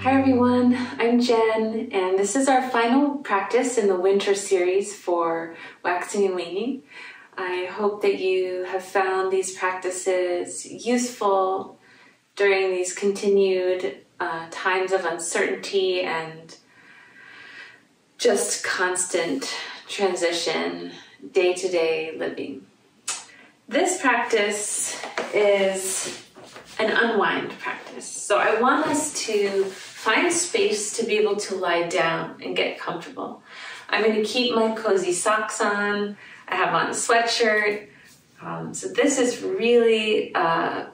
Hi everyone, I'm Jen, and this is our final practice in the winter series for waxing and waning. I hope that you have found these practices useful during these continued times of uncertainty and just constant transition, day-to-day living. This practice is an unwind practice. So I want us to find space to be able to lie down and get comfortable. I'm going to keep my cozy socks on. I have on a sweatshirt. So this is really a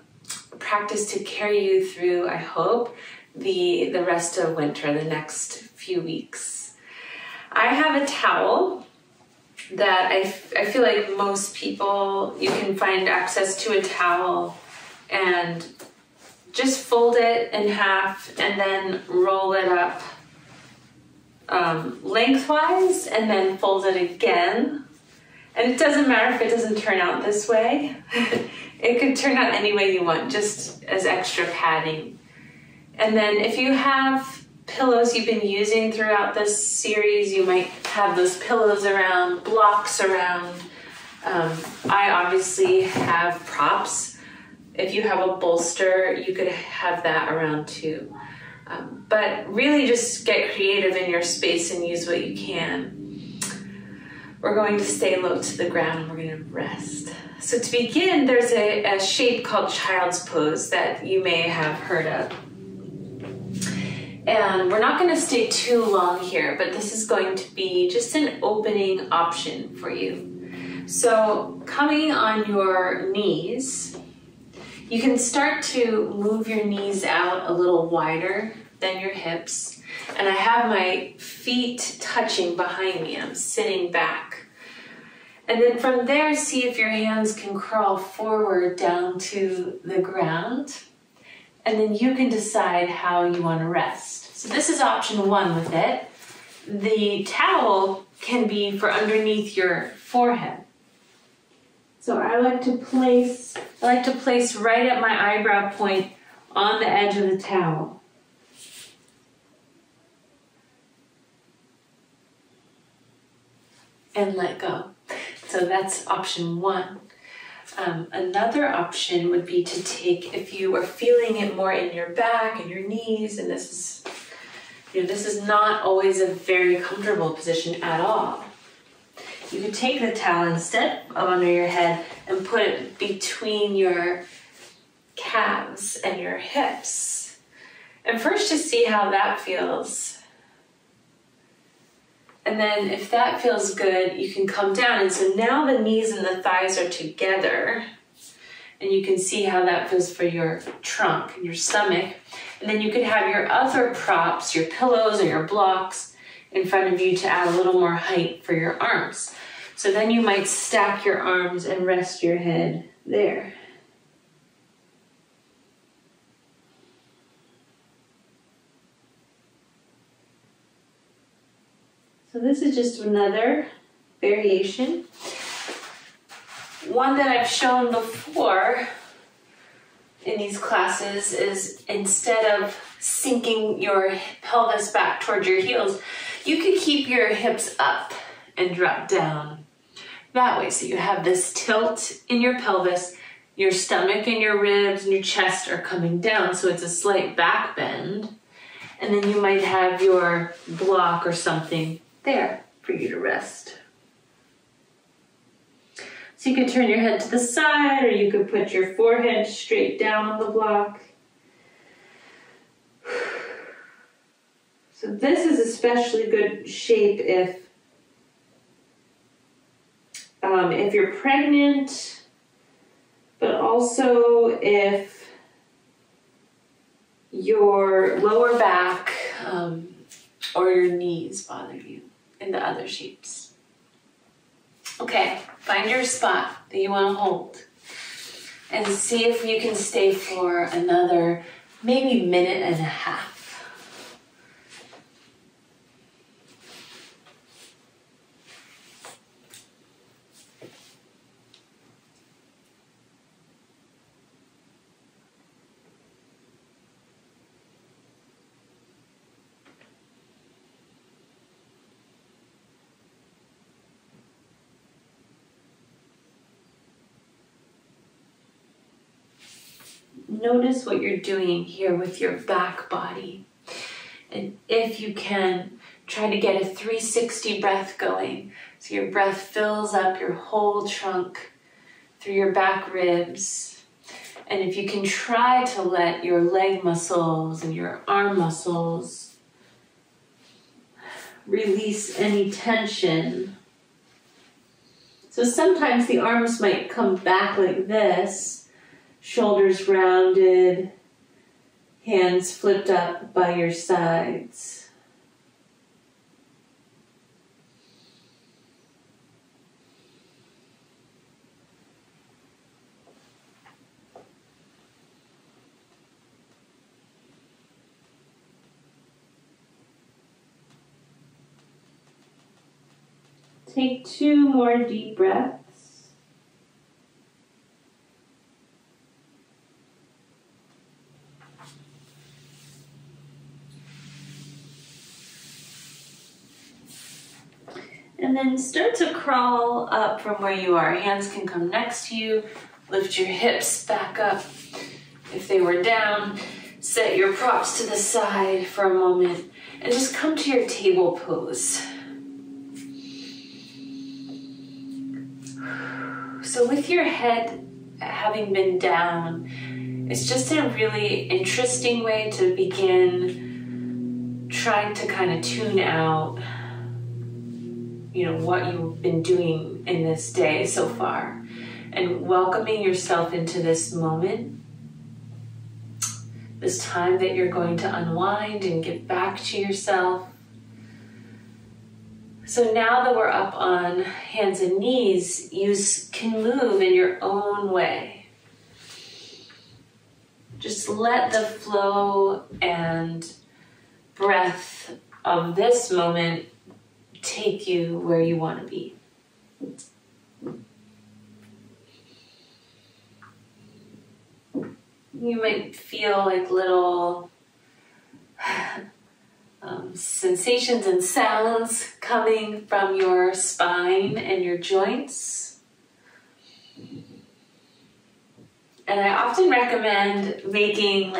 practice to carry you through, I hope, the rest of winter, the next few weeks. I have a towel that I feel like most people, you can find access to a towel and just fold it in half and then roll it up lengthwise and then fold it again. And it doesn't matter if it doesn't turn out this way. It could turn out any way you want, just as extra padding. And then if you have pillows you've been using throughout this series, you might have those pillows around, blocks around. I obviously have props. If you have a bolster, you could have that around too. But really just get creative in your space and use what you can. We're going to stay low to the ground and we're going to rest. So to begin, there's a shape called Child's Pose that you may have heard of. And we're not going to stay too long here, but this is going to be just an opening option for you. So coming on your knees, you can start to move your knees out a little wider than your hips. And I have my feet touching behind me. I'm sitting back. And then from there, see if your hands can crawl forward down to the ground. And then you can decide how you want to rest. So this is option one with it. The towel can be for underneath your forehead. So I like to place right at my eyebrow point on the edge of the towel. And let go. So that's option one. Another option would be to take, if you are feeling it more in your back and your knees, and this is not always a very comfortable position at all. You could take the towel instead of under your head and put it between your calves and your hips. And first just see how that feels. And then if that feels good, you can come down. And so now the knees and the thighs are together. And you can see how that feels for your trunk and your stomach. And then you could have your other props, your pillows or your blocks, in front of you to add a little more height for your arms. So then you might stack your arms and rest your head there. So this is just another variation. One that I've shown before in these classes is instead of sinking your pelvis back towards your heels, you could keep your hips up and drop down that way. So you have this tilt in your pelvis, your stomach and your ribs and your chest are coming down, so it's a slight back bend. And then you might have your block or something there for you to rest. So you could turn your head to the side, or you could put your forehead straight down on the block. So this is especially good shape if you're pregnant, but also if your lower back or your knees bother you in the other shapes. Okay, find your spot that you want to hold and see if you can stay for another maybe minute and a half. notice what you're doing here with your back body. And if you can, try to get a 360 breath going. So your breath fills up your whole trunk through your back ribs. And if you can, try to let your leg muscles and your arm muscles release any tension. So sometimes the arms might come back like this, shoulders rounded, hands flipped up by your sides. Take 2 more deep breaths. And then start to crawl up from where you are. Hands can come next to you. Lift your hips back up. If they were down, set your props to the side for a moment and just come to your table pose. So with your head having been down, it's just a really interesting way to begin trying to kind of tune out, what you've been doing in this day so far, and welcoming yourself into this moment, this time that you're going to unwind and get back to yourself. So now that we're up on hands and knees, you can move in your own way. Just let the flow and breath of this moment take you where you want to be. You might feel like little sensations and sounds coming from your spine and your joints. And I often recommend making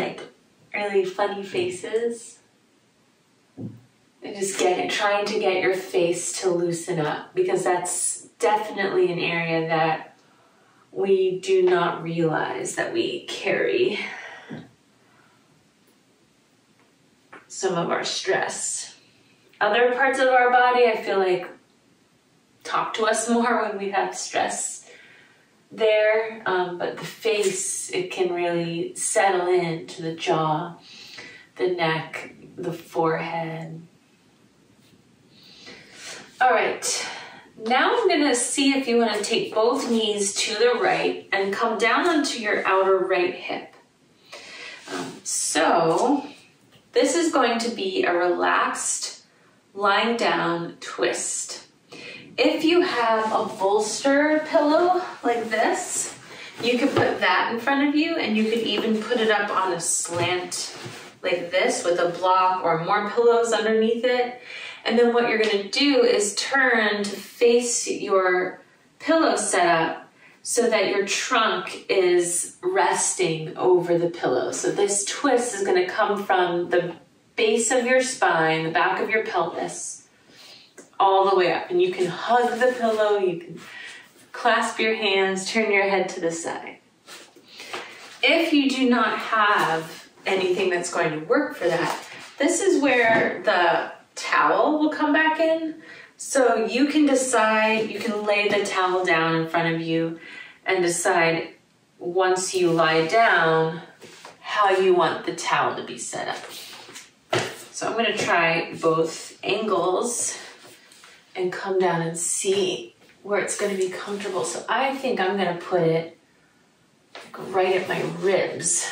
really funny faces and just trying to get your face to loosen up, because that's definitely an area that we do not realize that we carry some of our stress. Other parts of our body, I feel like, talk to us more when we have stress there, but the face, it can really settle into the jaw, the neck, the forehead. All right, now I'm gonna see if you wanna take both knees to the right and come down onto your outer right hip. So this is going to be a relaxed, lying down twist. If you have a bolster pillow like this, you could put that in front of you, and you could even put it up on a slant like this with a block or more pillows underneath it. And then what you're gonna do is turn to face your pillow setup so that your trunk is resting over the pillow. So this twist is gonna come from the base of your spine, the back of your pelvis, all the way up. And you can hug the pillow, you can clasp your hands, turn your head to the side. If you do not have anything that's going to work for that, this is where the towel will come back in. So you can decide, you can lay the towel down in front of you and decide, once you lie down, how you want the towel to be set up. So I'm gonna try both angles and come down and see where it's gonna be comfortable. So I think I'm gonna put it right at my ribs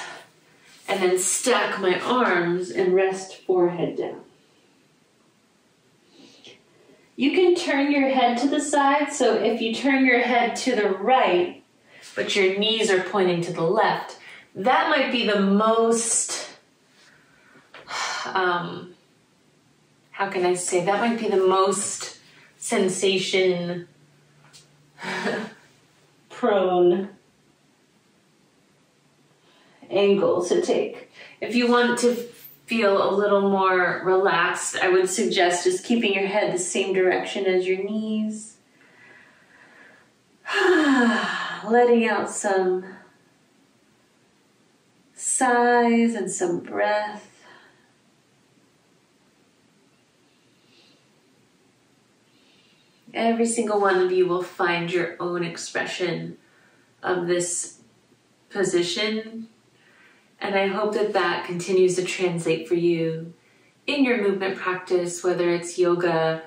and then stack my arms and rest forehead down. You can turn your head to the side, so if you turn your head to the right, but your knees are pointing to the left, that might be the most, how can I say, that might be the most sensation prone angle to take. If you want to feel a little more relaxed, I would suggest just keeping your head the same direction as your knees. Letting out some sighs and some breath. Every single one of you will find your own expression of this position, and I hope that that continues to translate for you in your movement practice, whether it's yoga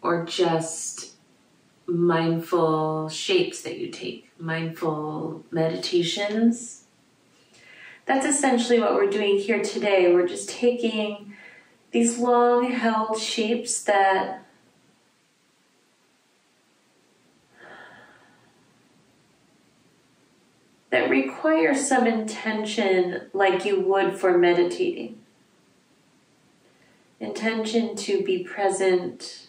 or just mindful shapes that you take, mindful meditations. That's essentially what we're doing here today. We're just taking these long held shapes that require some intention, like you would for meditating. Intention to be present,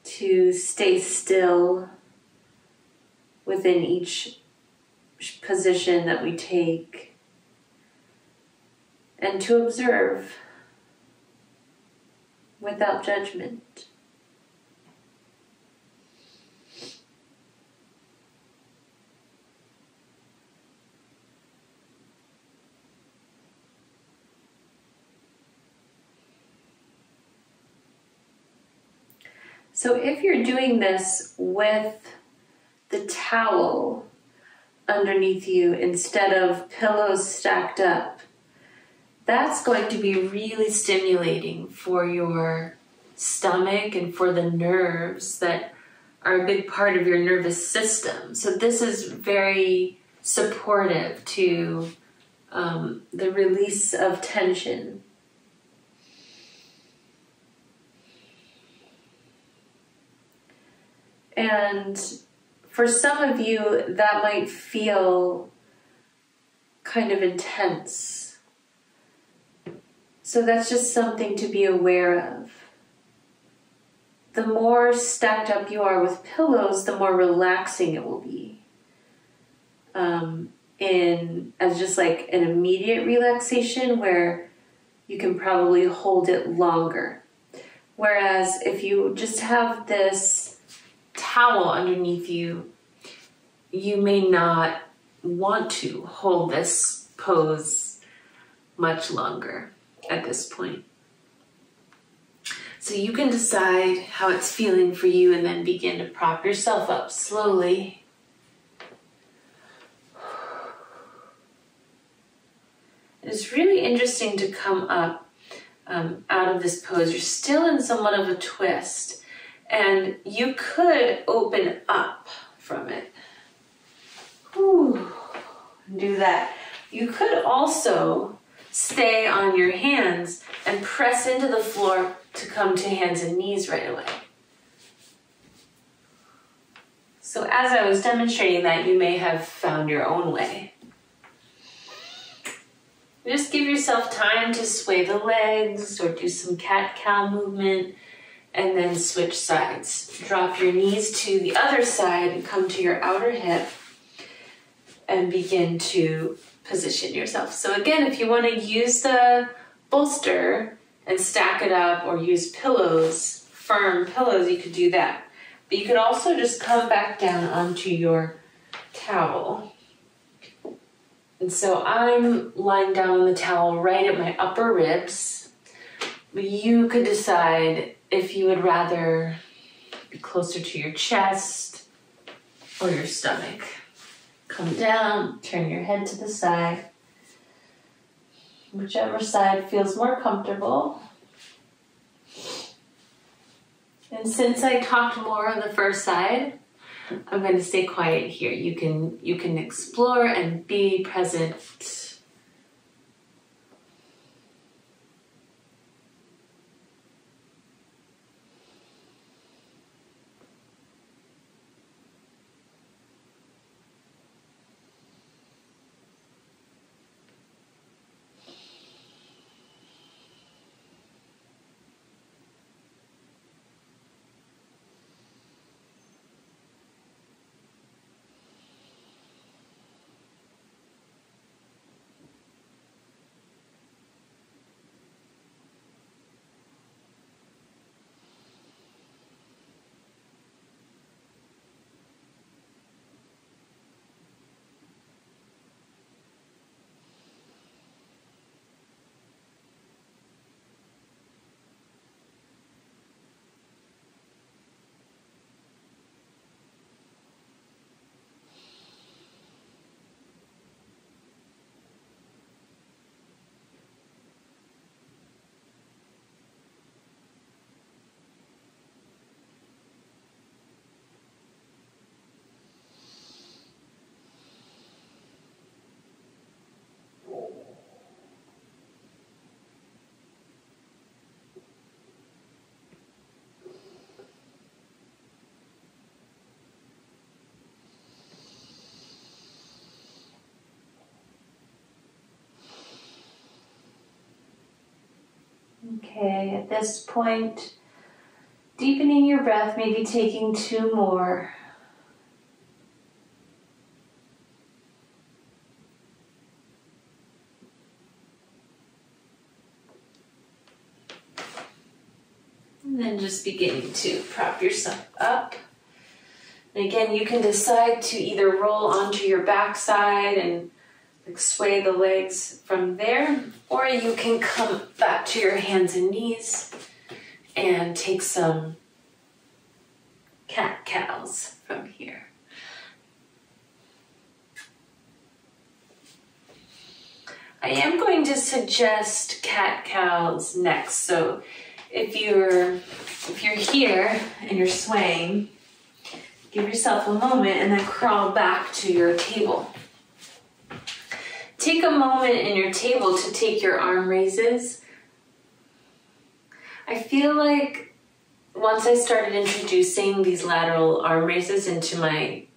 to stay still within each position that we take, and to observe without judgment. So if you're doing this with the towel underneath you instead of pillows stacked up, that's going to be really stimulating for your stomach and for the nerves that are a big part of your nervous system. So this is very supportive to the release of tension. And for some of you, that might feel kind of intense. So that's just something to be aware of. The more stacked up you are with pillows, the more relaxing it will be. As just like an immediate relaxation where you can probably hold it longer. Whereas if you just have this towel underneath you, you may not want to hold this pose much longer at this point. So you can decide how it's feeling for you and then begin to prop yourself up slowly. It's really interesting to come up out of this pose. You're still in somewhat of a twist. And you could open up from it. Whew. Do that. You could also stay on your hands and press into the floor to come to hands and knees right away. So as I was demonstrating that, you may have found your own way. Just give yourself time to sway the legs or do some cat-cow movement. And then switch sides. Drop your knees to the other side and come to your outer hip and begin to position yourself. So again, if you want to use the bolster and stack it up or use pillows, firm pillows, you could do that. But you could also just come back down onto your towel. And so I'm lying down on the towel right at my upper ribs. But you could decide if you would rather be closer to your chest or your stomach. Come down, turn your head to the side. Whichever side feels more comfortable. And since I talked more on the first side, I'm going to stay quiet here. You can explore and be present. Okay, at this point, deepening your breath, maybe taking 2 more. And then just beginning to prop yourself up. And again, you can decide to either roll onto your backside and like sway the legs from there, or you can come back to your hands and knees and take some cat-cows from here. I am going to suggest cat-cows next. So if you're here and you're swaying, give yourself a moment and then crawl back to your table. Take a moment in your table to take your arm raises. I feel like once I started introducing these lateral arm raises into my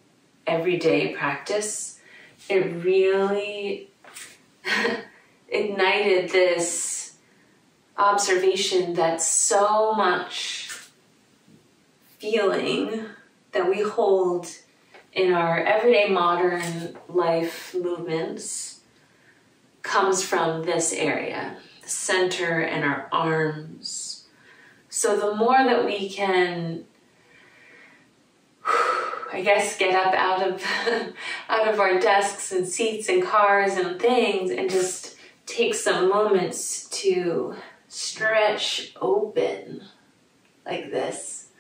everyday practice, it really ignited this observation that so much feeling that we hold in our everyday modern life movements comes from this area, the center and our arms. So the more that we can, I guess, get up out of our desks and seats and cars and things and just take some moments to stretch open like this,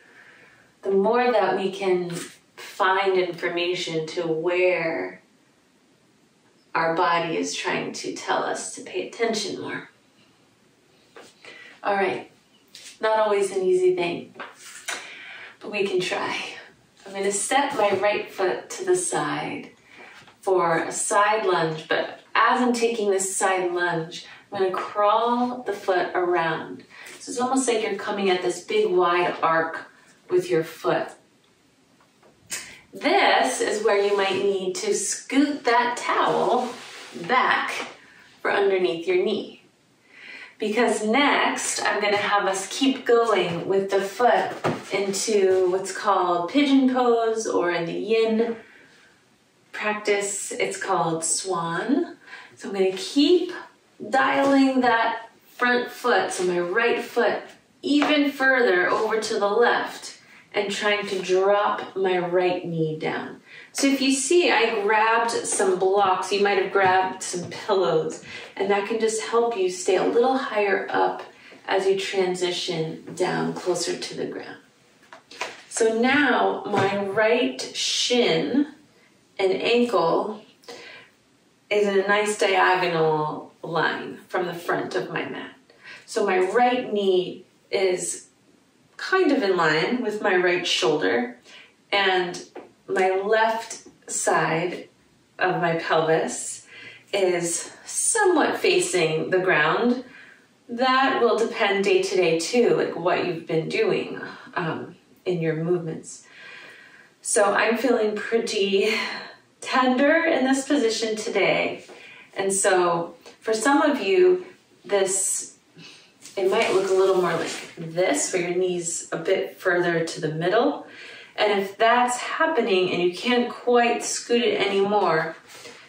the more that we can find information to where our body is trying to tell us to pay attention more. All right, not always an easy thing, but we can try. I'm going to step my right foot to the side for a side lunge, but as I'm taking this side lunge, I'm going to crawl the foot around. So it's almost like you're coming at this big wide arc with your foot. This is where you might need to scoot that towel back for underneath your knee. Because next, I'm going to have us keep going with the foot into what's called Pigeon Pose, or in the Yin practice, it's called Swan. So I'm going to keep dialing that front foot, so my right foot, even further over to the left, and trying to drop my right knee down. So if you see, I grabbed some blocks, you might have grabbed some pillows, and that can just help you stay a little higher up as you transition down closer to the ground. So now my right shin and ankle is in a nice diagonal line from the front of my mat. So my right knee is kind of in line with my right shoulder, and my left side of my pelvis is somewhat facing the ground. That will depend day to day too, like what you've been doing in your movements. So I'm feeling pretty tender in this position today. And so for some of you, it might look a little more like this, where your knee's a bit further to the middle. And if that's happening and you can't quite scoot it anymore,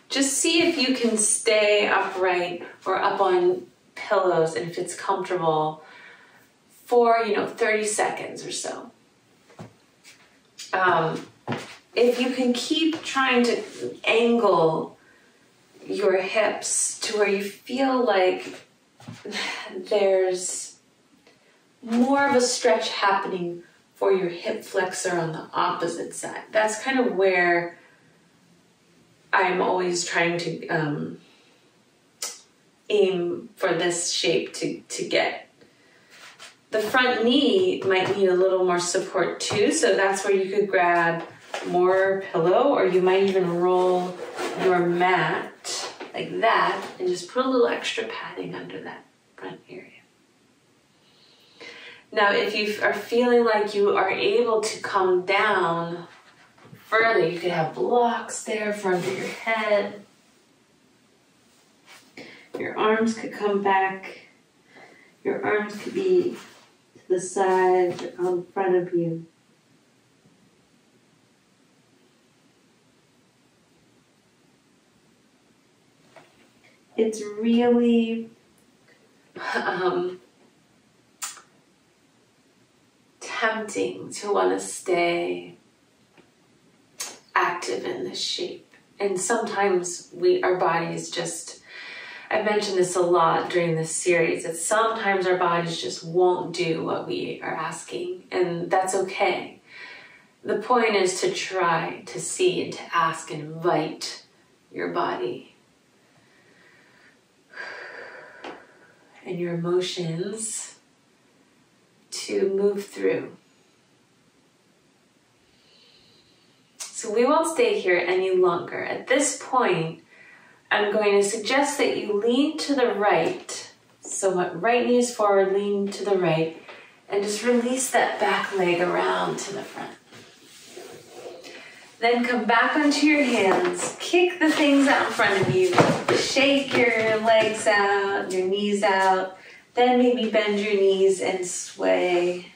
just see if you can stay upright or up on pillows, and if it's comfortable, for 30 seconds or so. If you can keep trying to angle your hips to where you feel like there's more of a stretch happening for your hip flexor on the opposite side. That's kind of where I'm always trying to aim for this shape to get. The front knee might need a little more support too, so that's where you could grab more pillow, or you might even roll your mat like that and just put a little extra padding under that front area. Now, if you are feeling like you are able to come down further, you could have blocks there for under your head. Your arms could come back. Your arms could be to the side or in front of you. It's really tempting to want to stay active in this shape. And sometimes our bodies just, I've mentioned this a lot during this series, that sometimes our bodies just won't do what we are asking, and that's okay. The point is to try to see and to ask and invite your body and your emotions to move through. So we won't stay here any longer. At this point, I'm going to suggest that you lean to the right. So what right knee is forward, lean to the right, and just release that back leg around to the front. Then come back onto your hands, kick the things out in front of you, shake your legs out, your knees out, then maybe bend your knees and sway.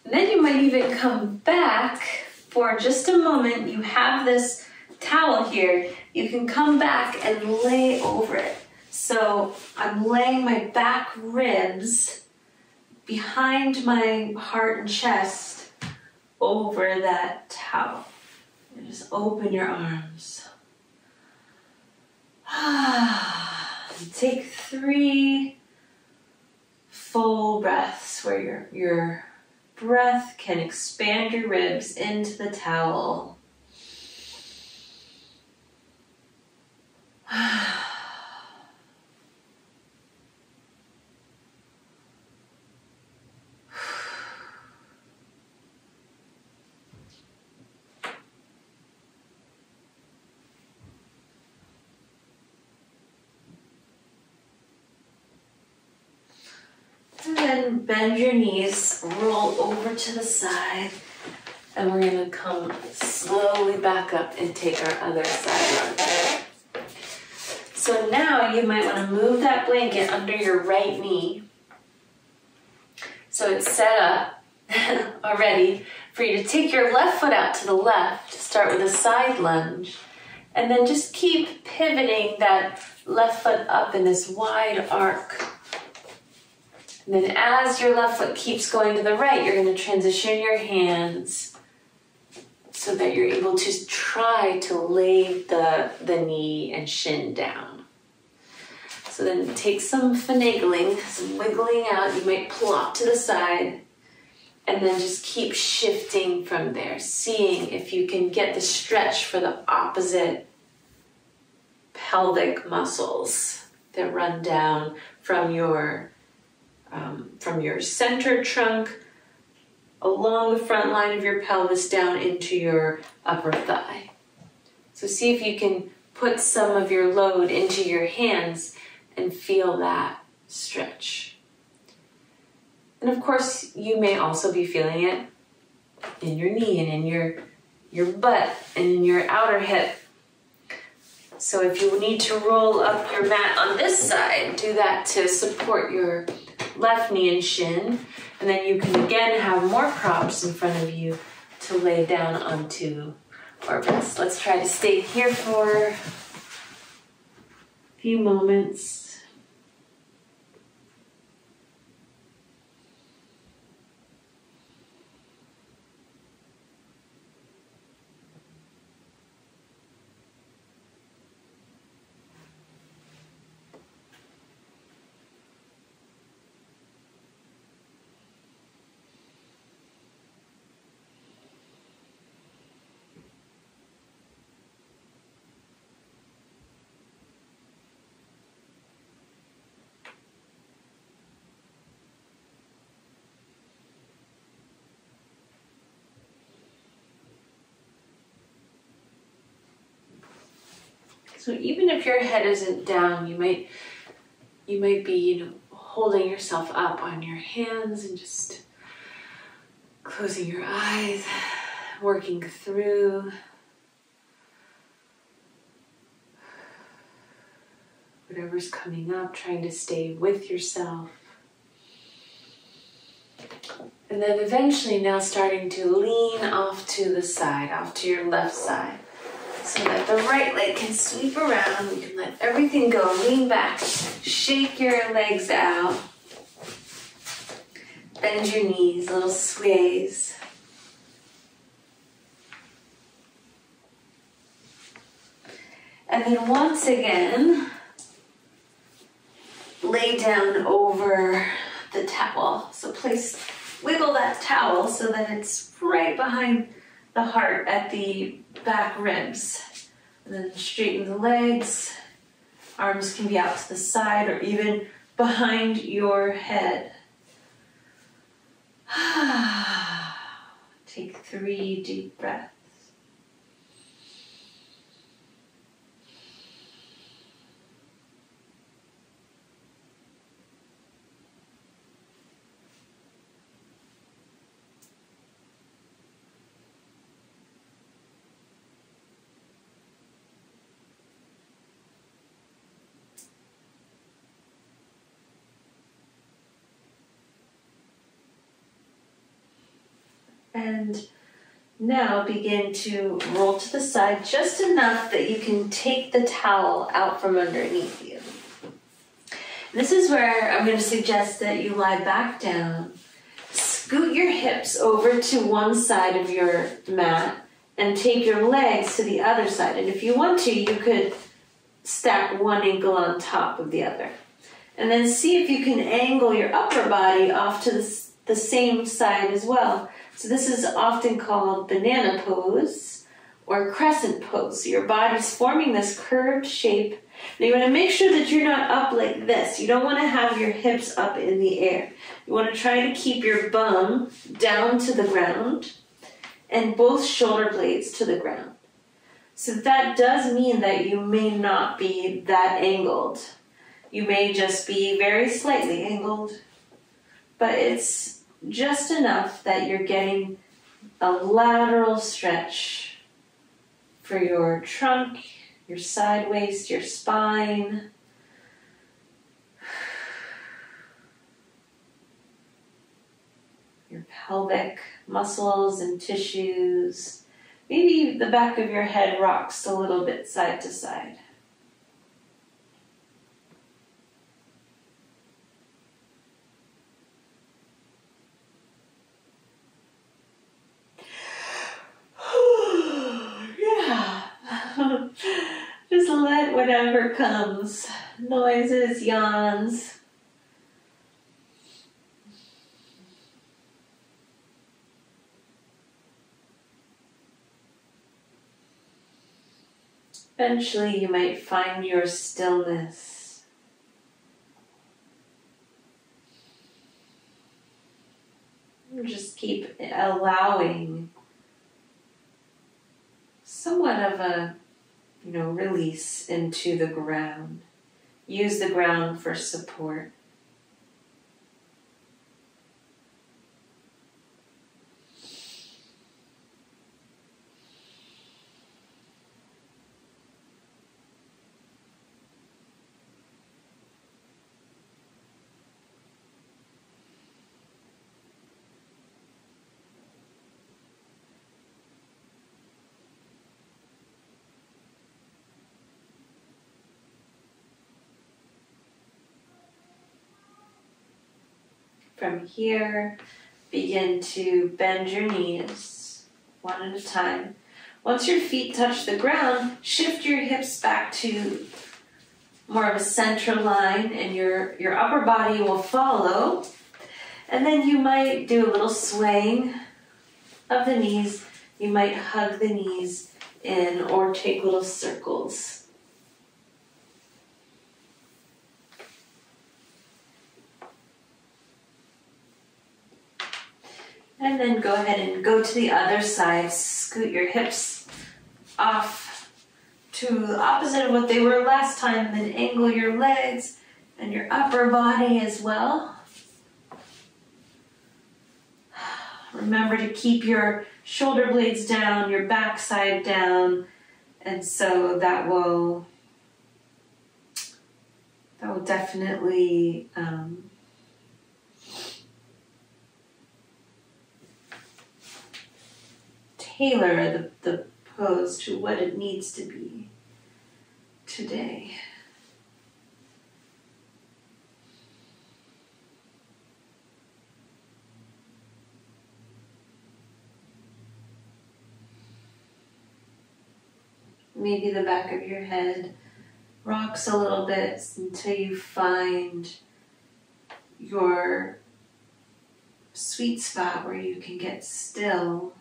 And then you might even come back for just a moment. You have this towel here. You can come back and lay over it. So I'm laying my back ribs behind my heart and chest over that towel. And just open your arms. Take 3 full breaths where your breath can expand your ribs into the towel. And then bend your knees, roll over to the side, and we're going to come slowly back up and take our other side lunge. So now you might want to move that blanket under your right knee. So it's set up already for you to take your left foot out to the left, start with a side lunge, and then just keep pivoting that left foot up in this wide arc. And then as your left foot keeps going to the right, you're going to transition your hands so that you're able to try to lay the knee and shin down. So then take some finagling, some wiggling out. You might plop to the side and then just keep shifting from there, seeing if you can get the stretch for the opposite pelvic muscles that run down from your center trunk along the front line of your pelvis down into your upper thigh. So see if you can put some of your load into your hands and feel that stretch. And of course, you may also be feeling it in your knee and in your butt and in your outer hip. So if you need to roll up your mat on this side, do that to support your left knee and shin. And then you can again have more props in front of you to lay down onto orbits. Let's try to stay here for a few moments. So even if your head isn't down, you might be, holding yourself up on your hands and just closing your eyes, working through. whatever's coming up, trying to stay with yourself. And then eventually now starting to lean off to the side, off to your left side, so that the right leg can sweep around. You can let everything go. Lean back, shake your legs out, bend your knees, little sways. And then once again, lay down over the towel. So wiggle that towel so that it's right behind the heart at the back ribs. And then straighten the legs. Arms can be out to the side or even behind your head. Take 3 deep breaths. And now begin to roll to the side just enough that you can take the towel out from underneath you. This is where I'm going to suggest that you lie back down, scoot your hips over to one side of your mat, and take your legs to the other side. And if you want to, you could stack one ankle on top of the other. And then see if you can angle your upper body off to the same side as well. So this is often called banana pose or crescent pose. So your body's forming this curved shape. Now you want to make sure that you're not up like this. You don't want to have your hips up in the air. You want to try to keep your bum down to the ground and both shoulder blades to the ground. So that does mean that you may not be that angled. You may just be very slightly angled, but it's just enough that you're getting a lateral stretch for your trunk, your side waist, your spine. Your pelvic muscles and tissues. Maybe the back of your head rocks a little bit side to side. Just let whatever comes, noises, yawns. Eventually you might find your stillness. Just keep allowing somewhat of a release into the ground. Use the ground for support. From here, begin to bend your knees one at a time. Once your feet touch the ground, shift your hips back to more of a center line and your upper body will follow. And then you might do a little swaying of the knees. You might hug the knees in or take little circles. And then go ahead and go to the other side. Scoot your hips off to the opposite of what they were last time. And then angle your legs and your upper body as well. Remember to keep your shoulder blades down, your backside down. And so that will that will definitely tailor the pose to what it needs to be today. Maybe the back of your head rocks a little bit until you find your sweet spot where you can get still.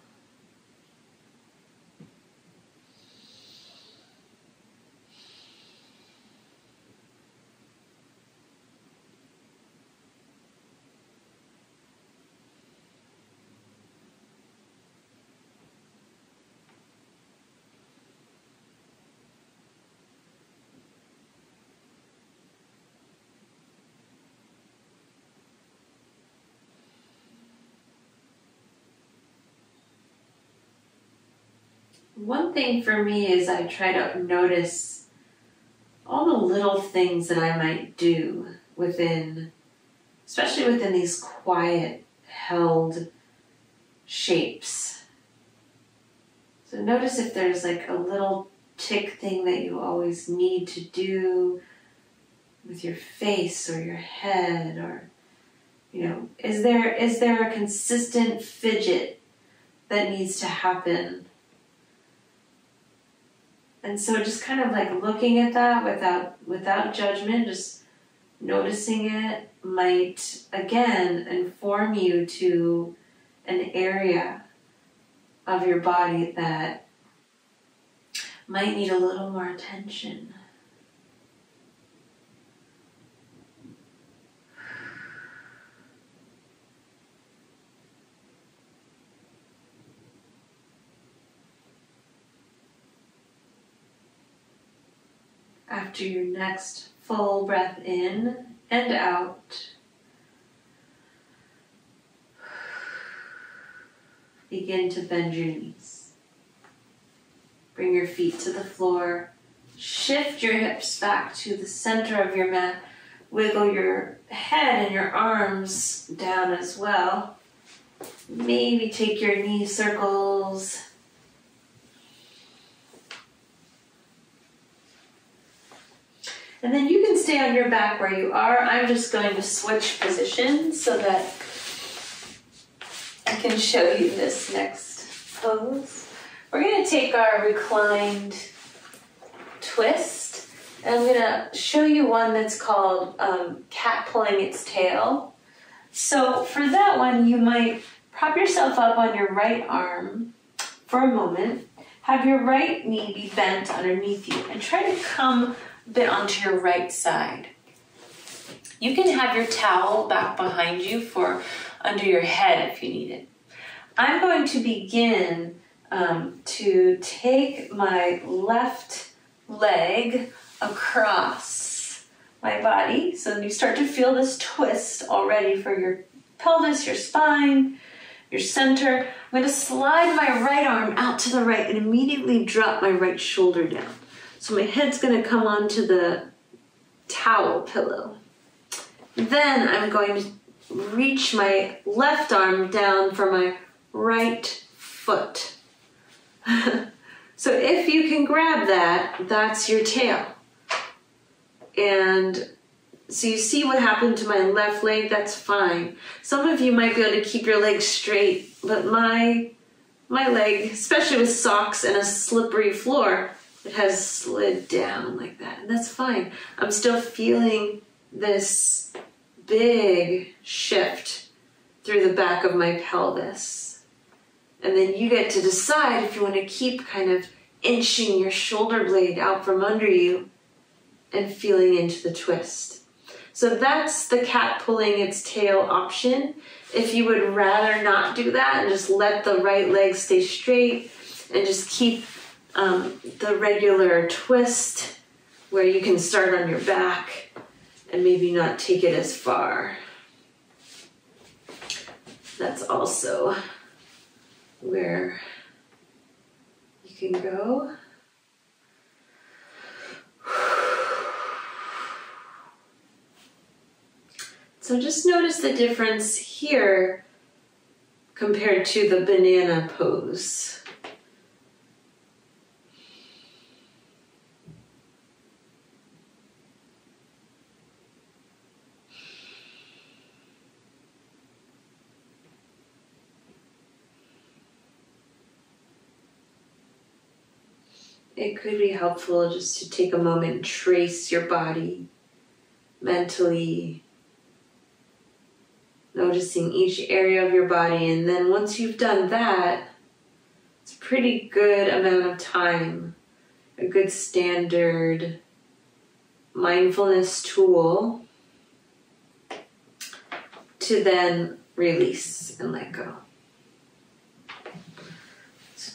One thing for me is I try to notice all the little things that I might do within, especially within these quiet, held shapes. So notice if there's like a little tick thing that you always need to do with your face or your head, or, you know, is there a consistent fidget that needs to happen? And so just kind of like looking at that without judgment, just noticing it might, again, inform you to an area of your body that might need a little more attention. After your next full breath in and out, begin to bend your knees. Bring your feet to the floor. Shift your hips back to the center of your mat. Wiggle your head and your arms down as well. Maybe take your knee circles. And then you can stay on your back where you are. I'm just going to switch positions so that I can show you this next pose. We're going to take our reclined twist, and I'm going to show you one that's called cat pulling its tail. So for that one, you might prop yourself up on your right arm for a moment, have your right knee be bent underneath you, and try to come a bit onto your right side. You can have your towel back behind you for under your head if you need it. I'm going to begin to take my left leg across my body. So you start to feel this twist already for your pelvis, your spine, your center. I'm going to slide my right arm out to the right and immediately drop my right shoulder down. So my head's going to come onto the towel pillow. Then I'm going to reach my left arm down for my right foot. So if you can grab that, that's your tail. And so you see what happened to my left leg, that's fine. Some of you might be able to keep your legs straight, but my leg, especially with socks and a slippery floor, it has slid down like that, and that's fine. I'm still feeling this big shift through the back of my pelvis. And then you get to decide if you want to keep kind of inching your shoulder blade out from under you and feeling into the twist. So that's the cat pulling its tail option. If you would rather not do that and just let the right leg stay straight and just keep the regular twist where you can start on your back and maybe not take it as far. That's also where you can go. So just notice the difference here compared to the banana pose. It could be helpful just to take a moment and trace your body mentally, noticing each area of your body. And then once you've done that, it's a pretty good amount of time, a good standard mindfulness tool to then release and let go.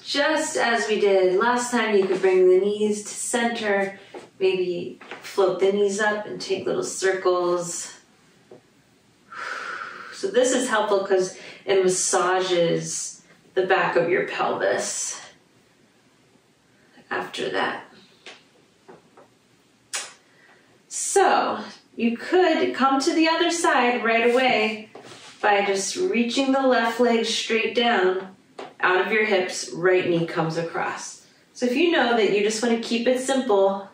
Just as we did last time, you could bring the knees to center, maybe float the knees up and take little circles. So this is helpful because it massages the back of your pelvis after that. So you could come to the other side right away by just reaching the left leg straight down out of your hips, right knee comes across. So if you know that you just want to keep it simple,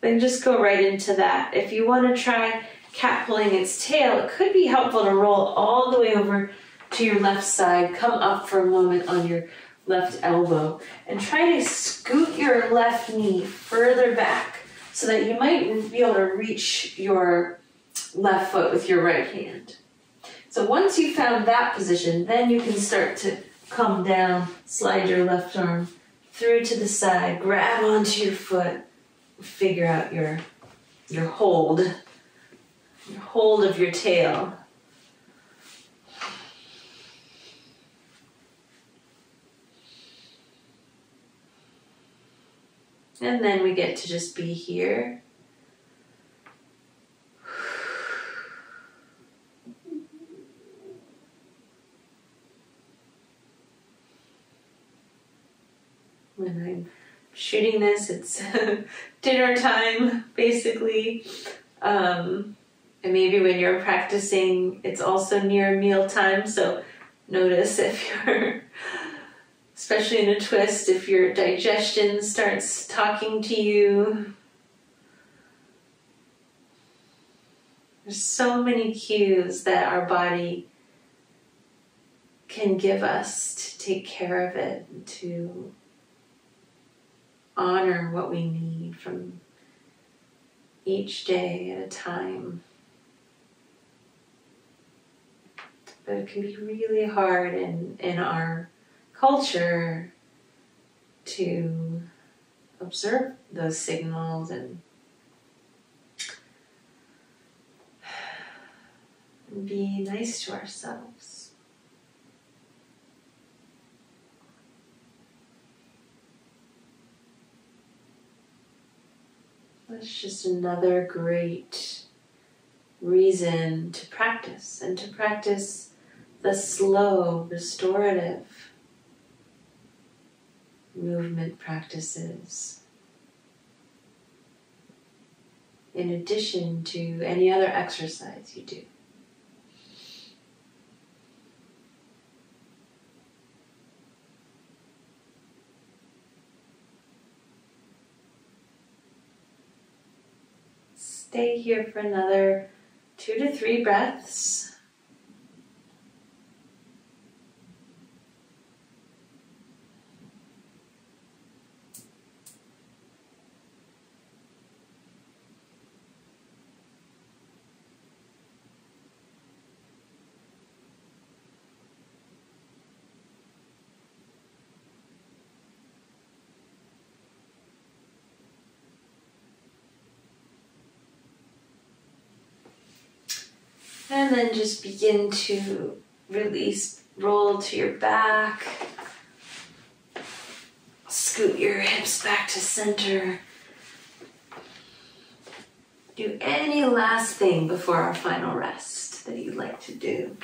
then just go right into that. If you want to try cat pulling its tail, it could be helpful to roll all the way over to your left side, come up for a moment on your left elbow, and try to scoot your left knee further back so that you might be able to reach your left foot with your right hand. So once you found that position, then you can start to come down, slide your left arm through to the side, grab onto your foot, figure out your hold of your tail. And then we get to just be here. When I'm shooting this, it's dinner time, basically. And maybe when you're practicing, it's also near mealtime. So notice if you're, especially in a twist, if your digestion starts talking to you. There's so many cues that our body can give us to take care of it, and to honor what we need from each day at a time. But it can be really hard in our culture to observe those signals and be nice to ourselves. That's just another great reason to practice, and to practice the slow, restorative movement practices in addition to any other exercise you do. Stay here for another 2 to 3 breaths. And then just begin to release, roll to your back. Scoot your hips back to center. Do any last thing before our final rest that you'd like to do.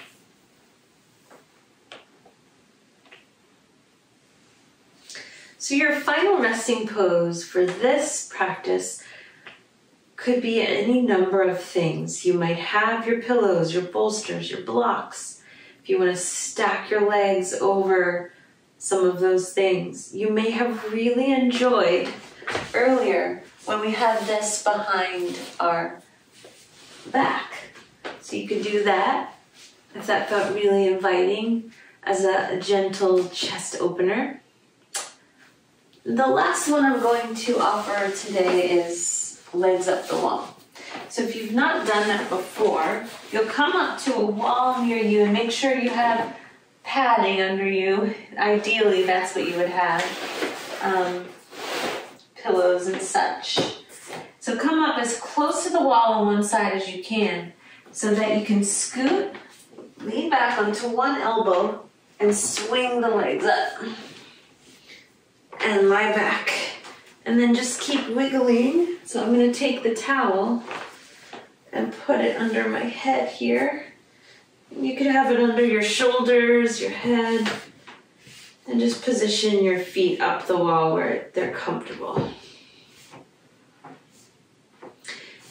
So your final resting pose for this practice could be any number of things. You might have your pillows, your bolsters, your blocks. If you want to stack your legs over some of those things. You may have really enjoyed earlier when we had this behind our back. So you could do that if that felt really inviting as a gentle chest opener. The last one I'm going to offer today is legs up the wall. So if you've not done that before, you'll come up to a wall near you and make sure you have padding under you. Ideally, that's what you would have. Pillows and such. So come up as close to the wall on one side as you can so that you can scoot, lean back onto one elbow, and swing the legs up. And lie back. And then just keep wiggling. So I'm going to take the towel and put it under my head here. You could have it under your shoulders, your head, and just position your feet up the wall where they're comfortable.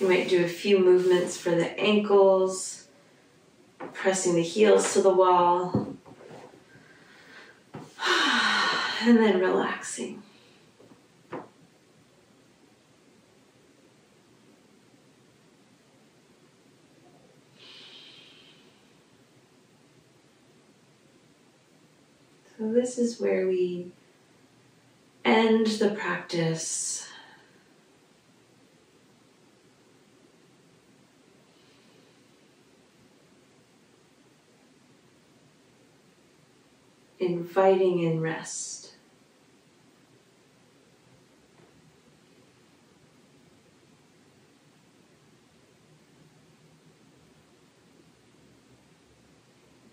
You might do a few movements for the ankles, pressing the heels to the wall, and then relaxing. So this is where we end the practice. Inviting in rest.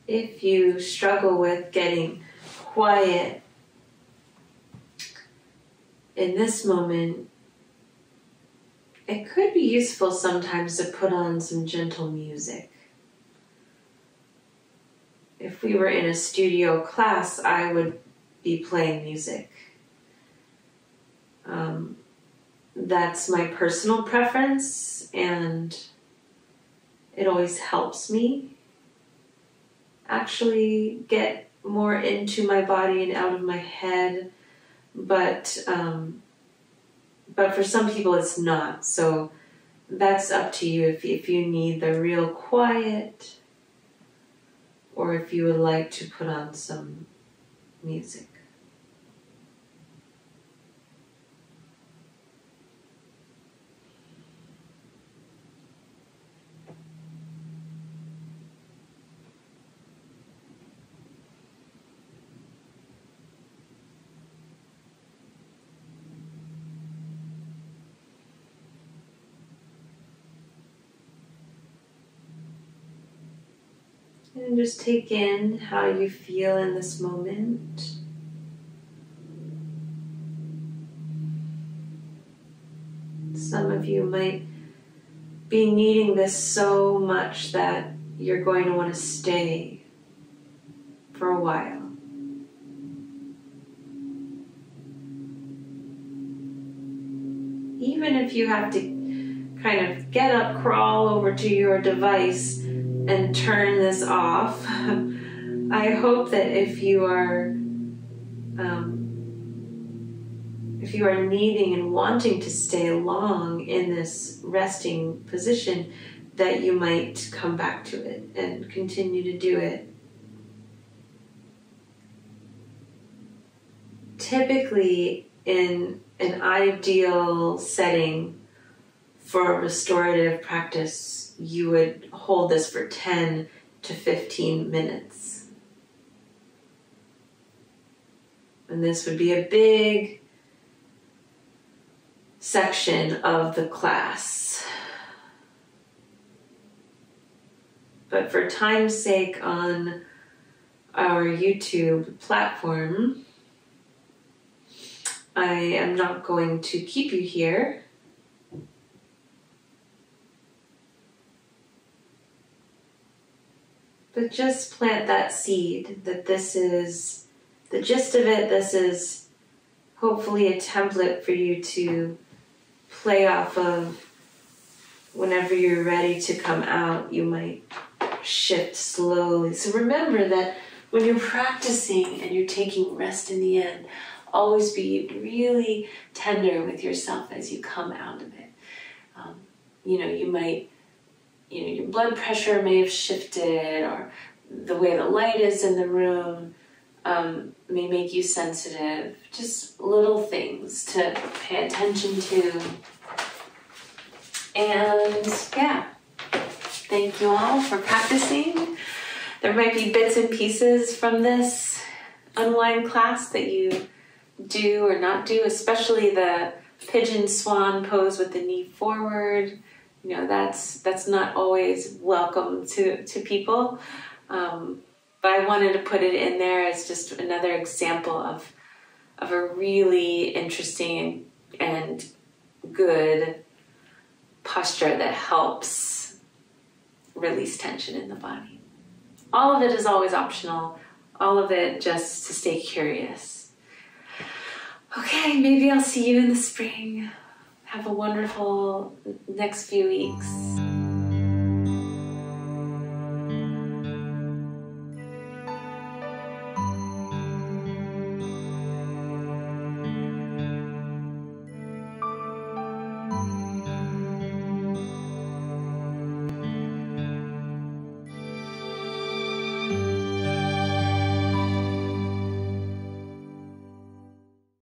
If you struggle with getting quiet in this moment, it could be useful sometimes to put on some gentle music. If we were in a studio class, I would be playing music. That's my personal preference, and it always helps me actually get more into my body and out of my head, but for some people it's not. So that's up to you if you need the real quiet, or if you would like to put on some music. And just take in how you feel in this moment. Some of you might be needing this so much that you're going to want to stay for a while. Even if you have to kind of get up, crawl over to your device and turn this off, I hope that if you are needing and wanting to stay long in this resting position, that you might come back to it and continue to do it. Typically, in an ideal setting for a restorative practice, you would hold this for 10 to 15 minutes. And this would be a big section of the class. But for time's sake on our YouTube platform, I am not going to keep you here. But just plant that seed that this is the gist of it. This is hopefully a template for you to play off of whenever you're ready to come out, you might shift slowly. So remember that when you're practicing and you're taking rest in the end, always be really tender with yourself as you come out of it. You might, your blood pressure may have shifted, or the way the light is in the room may make you sensitive. Just little things to pay attention to. And yeah, thank you all for practicing. There might be bits and pieces from this unwind class that you do or not do, especially the pigeon swan pose with the knee forward. That's not always welcome to people. But I wanted to put it in there as just another example of a really interesting and good posture that helps release tension in the body. All of it is always optional. All of it just to stay curious. Okay, maybe I'll see you in the spring. Have a wonderful next few weeks.